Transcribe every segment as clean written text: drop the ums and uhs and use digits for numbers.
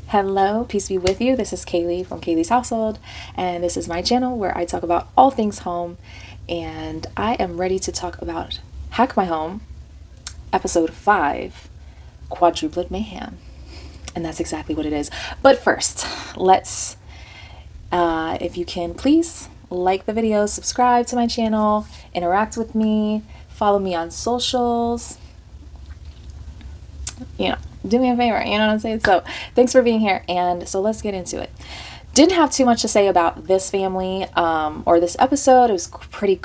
Hello, peace be with you. This is Kaylee from Kaylee's Household, and this is my channel where I talk about all things home. And I am ready to talk about Hack My Home, episode 5, Quadruplet Mayhem. And that's exactly what it is. But first, let's, if you can, please like the video, subscribe to my channel, interact with me, follow me on socials. Do me a favor, you know what I'm saying? So thanks for being here, and so let's get into it. Didn't have too much to say about this family or this episode. It was pretty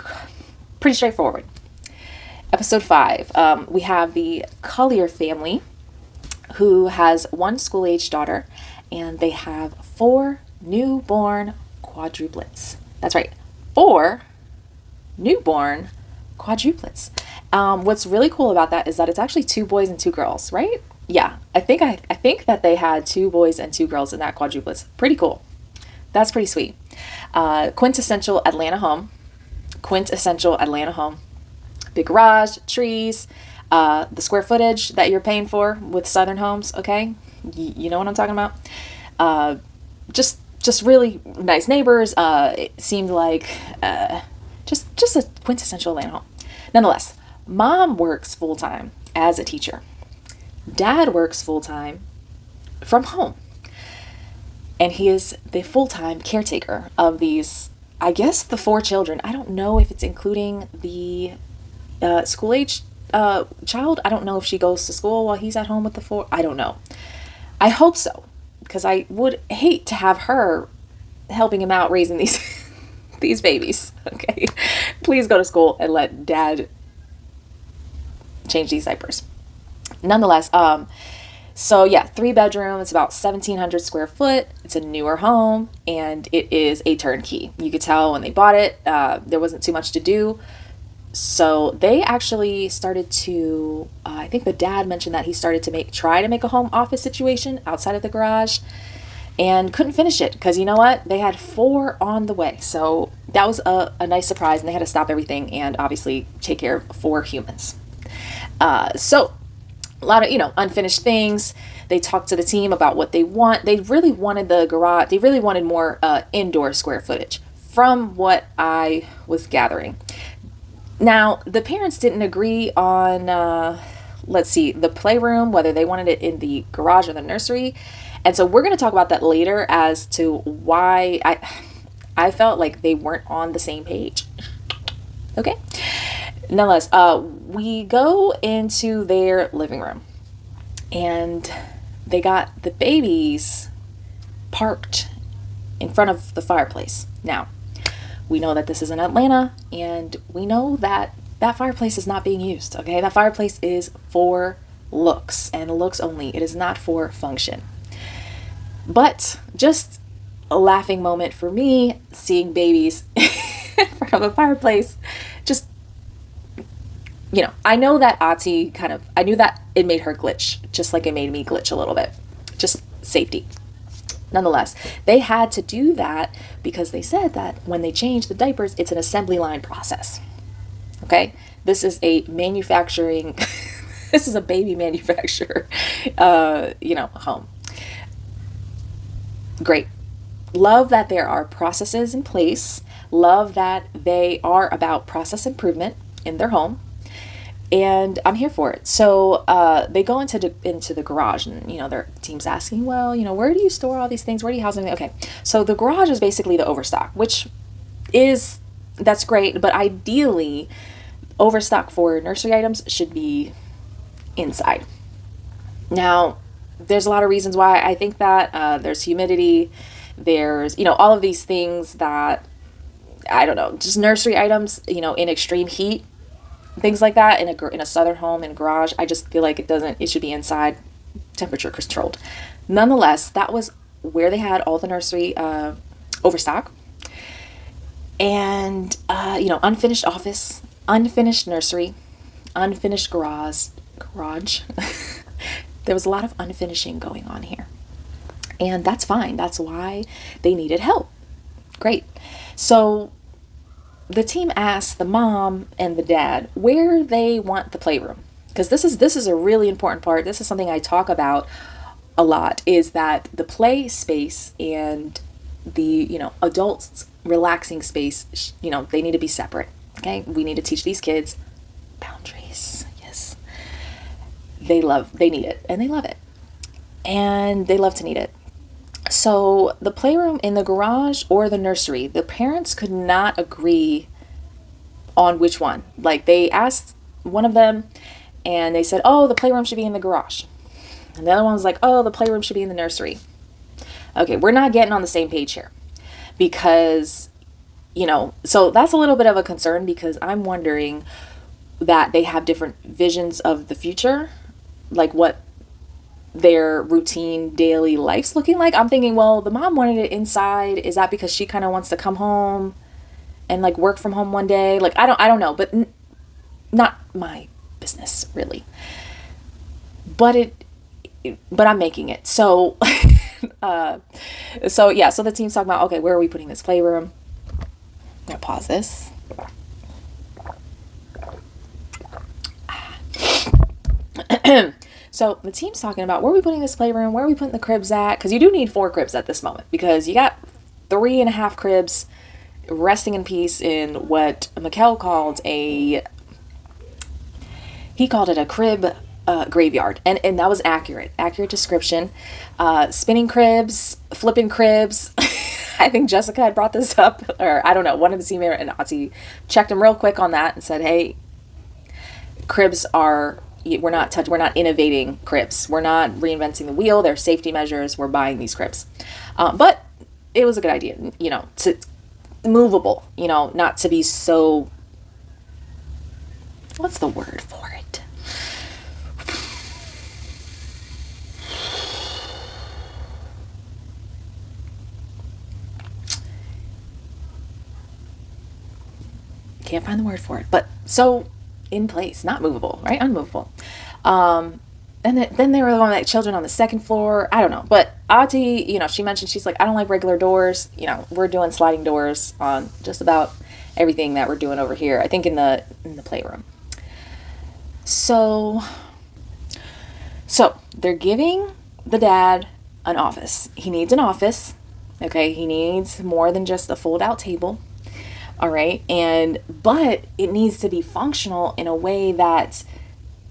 straightforward. Episode 5, we have the Collier family who has one school-age daughter, and they have 4 newborn quadruplets. That's right, 4 newborn quadruplets. What's really cool about that is that it's actually 2 boys and 2 girls, right? Yeah, I think that they had 2 boys and 2 girls in that quadruplets. Pretty cool. That's pretty sweet. Quintessential Atlanta home. Big garage, trees, the square footage that you're paying for with Southern homes. Okay, you know what I'm talking about. Just really nice neighbors. It seemed like just a quintessential Atlanta home. Nonetheless, mom works full time as a teacher. Dad works full-time from home, and he is the full-time caretaker of these, I guess, the 4 children. I don't know if it's including the school-age child. I don't know if she goes to school while he's at home with the 4. I don't know. I hope so, because I would hate to have her helping him out raising these babies. Okay, please go to school and let Dad change these diapers. Nonetheless, so yeah, 3 bedroom, it's about 1,700 square foot. It's a newer home, and it is a turnkey. You could tell when they bought it, there wasn't too much to do. So they actually started to, I think the dad mentioned that he started to try to make a home office situation outside of the garage, and couldn't finish it because you know what? They had 4 on the way. So that was a nice surprise, and they had to stop everything and obviously take care of 4 humans. So a lot of, unfinished things. They talked to the team about what they want. They really wanted the garage. They really wanted more indoor square footage from what I was gathering. Now, the parents didn't agree on, the playroom, whether they wanted it in the garage or the nursery. And so we're going to talk about that later as to why I felt like they weren't on the same page. Okay. Nonetheless, we go into their living room, and they got the babies parked in front of the fireplace. Now, we know that this is in Atlanta, and we know that that fireplace is not being used, okay? That fireplace is for looks, and looks only. It is not for function. But just a laughing moment for me, seeing babies in front of a fireplace. Just, I know that Ati I knew that it made her glitch, just like it made me glitch a little bit. Just safety. Nonetheless, they had to do that because they said that when they change the diapers, it's an assembly line process. Okay? This is a manufacturing, this is a baby manufacturer, home. Great. Love that there are processes in place. Love that they are about process improvement in their home. And I'm here for it. So they go into the garage, and their team's asking, well, where do you store all these things? Where do you house them? Okay, so the garage is basically the overstock, that's great, but ideally, overstock for nursery items should be inside. Now, there's a lot of reasons why I think that. There's humidity. There's all of these things that I don't know, just nursery items, in extreme heat. Things like that in a southern home, in a garage, I just feel like it should be inside, temperature controlled. Nonetheless, that was where they had all the nursery overstock. And, unfinished office, unfinished nursery, unfinished garage. There was a lot of unfinishing going on here. And that's fine. That's why they needed help. Great. So the team asked the mom and the dad where they want the playroom, because this is a really important part. This is something I talk about a lot is that the play space and the, adults relaxing space, they need to be separate. Okay. We need to teach these kids boundaries. Yes. They need it and they love it. And they love to need it. So the playroom in the garage or the nursery, the parents could not agree on which one. Like, they asked one of them and they said, oh, the playroom should be in the garage. And the other one was like, oh, the playroom should be in the nursery. Okay, we're not getting on the same page here because, so that's a little bit of a concern because I'm wondering that they have different visions of the future, like what their routine daily life's looking like. I'm thinking, well, the mom wanted it inside. Is that because she kind of wants to come home and like work from home one day? Like, I don't know, but not my business really. But I'm making it. So, so the team's talking about, okay, where are we putting this playroom? I'm gonna pause this. So the team's talking about where are we putting this playroom? Where are we putting the cribs at? Because you do need 4 cribs at this moment because you got 3.5 cribs resting in peace in what Mikkel called he called it a crib graveyard. And that was accurate description. Spinning cribs, flipping cribs. I think Jessica had brought this up, or I don't know, one of the team and Ozzy checked him real quick on that and said, hey, cribs we're not innovating cribs. We're not reinventing the wheel. They're safety measures. We're buying these cribs. But it was a good idea, to movable, not to be so, what's the word for it? Can't find the word for it, but so in place, not movable, right? Unmovable. And then they were going like children on the second floor. I don't know, but Auntie, she mentioned, she's like, I don't like regular doors. We're doing sliding doors on just about everything that we're doing over here. I think in the playroom. So they're giving the dad an office. He needs an office. Okay. He needs more than just a fold out table. All right. But it needs to be functional in a way that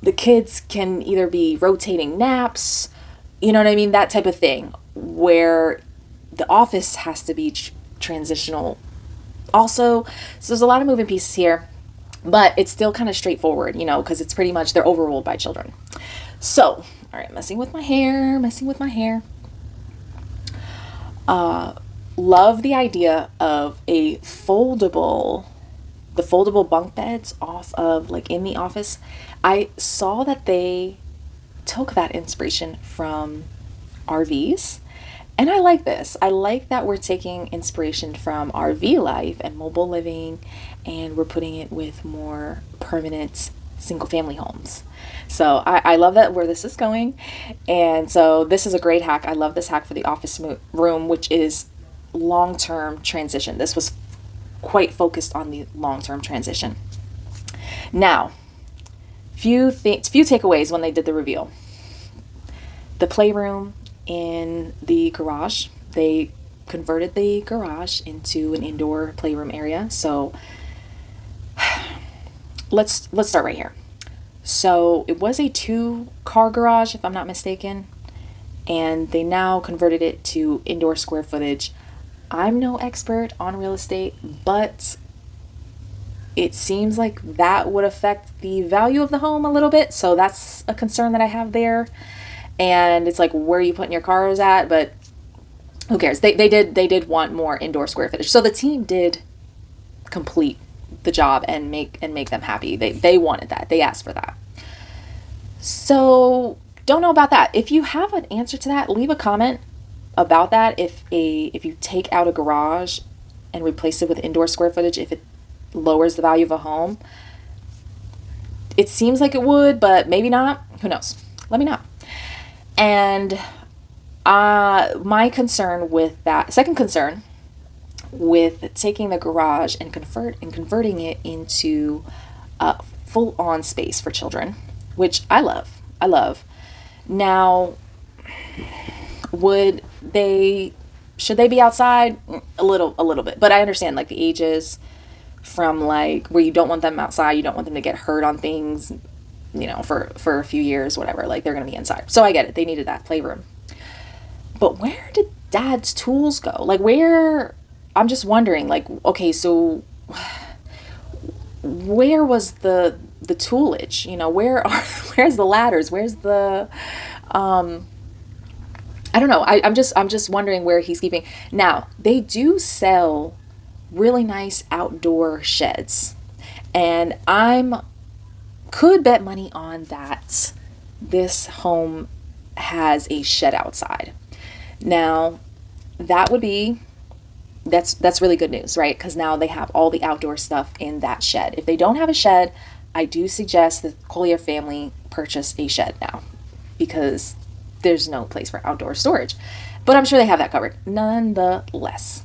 the kids can either be rotating naps, you know what I mean? That type of thing, where the office has to be transitional also. So there's a lot of moving pieces here, but it's still kind of straightforward, because it's pretty much they're overruled by children. So, all right, messing with my hair. Love the idea of the foldable bunk beds off of like in the office. I saw that they took that inspiration from RVs, and I like this. I like that we're taking inspiration from RV life and mobile living, and we're putting it with more permanent single family homes. So I love that where this is going. And so this is a great hack. I love this hack for the office room, which is long-term transition. This was quite focused on the long-term transition. Now, few takeaways when they did the reveal. The playroom in the garage, they converted the garage into an indoor playroom area. So let's start right here. So it was a 2-car garage, if I'm not mistaken, and they now converted it to indoor square footage. I'm no expert on real estate, but it seems like that would affect the value of the home a little bit. So that's a concern that I have there. And it's like, where are you putting your cars at? But who cares? They did want more indoor square footage. So the team did complete the job and make them happy. They wanted that. They asked for that. So don't know about that. If you have an answer to that, leave a comment about that. If you take out a garage and replace it with indoor square footage, if it lowers the value of a home. It seems like it would, but maybe not. Who knows? Let me know. And my concern with that, second concern with taking the garage and converting it into a full-on space for children, which I love. Now, Would they, should they be outside? A little bit. But I understand like the ages from like where you don't want them outside, you don't want them to get hurt on things, you know, for a few years, whatever. Like they're going to be inside. So I get it. They needed that playroom. But where did dad's tools go? Like where, I'm just wondering like, okay, so where was the toolage? You know, where's the ladders? Where's the I don't know. I'm just wondering where he's keeping. Now, they do sell really nice outdoor sheds. And I'm could bet money on that this home has a shed outside. Now, that would be that's really good news, right? Because now they have all the outdoor stuff in that shed. If they don't have a shed, I do suggest that the Collier family purchase a shed now because there's no place for outdoor storage. But I'm sure they have that covered. Nonetheless,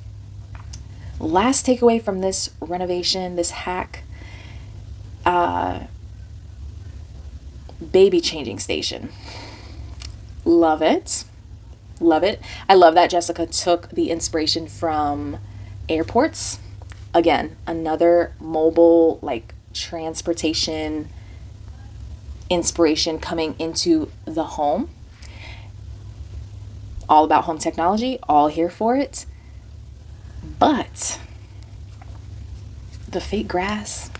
last takeaway from this renovation, this hack, baby changing station. Love it. Love it. I love that Jessica took the inspiration from airports. Again, another mobile like transportation inspiration coming into the home. All about home technology, all here for it. But the fake grass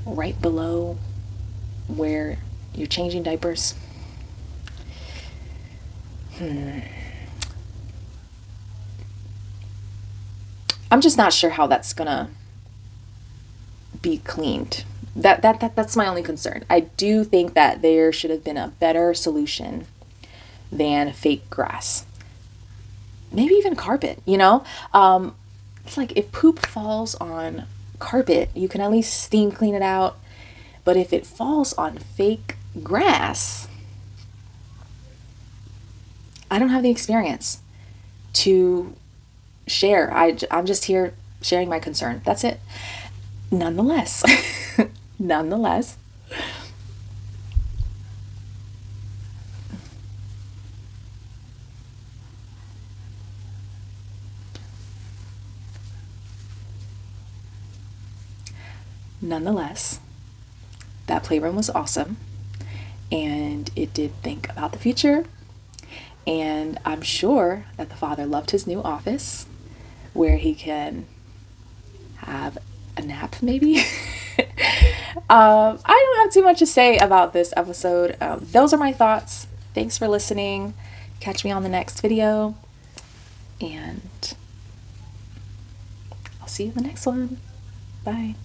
right below where you're changing diapers. I'm just not sure how that's gonna be cleaned. That's my only concern. I do think that there should have been a better solution than fake grass. Maybe even carpet, you know? It's like if poop falls on carpet, you can at least steam clean it out. But if it falls on fake grass, I don't have the experience to share. I'm just here sharing my concern. That's it. Nonetheless, nonetheless, nonetheless, that playroom was awesome and it did think about the future. And I'm sure that the father loved his new office where he can have a nap, maybe. I don't have too much to say about this episode. Those are my thoughts. Thanks for listening. Catch me on the next video. And I'll see you in the next one. Bye.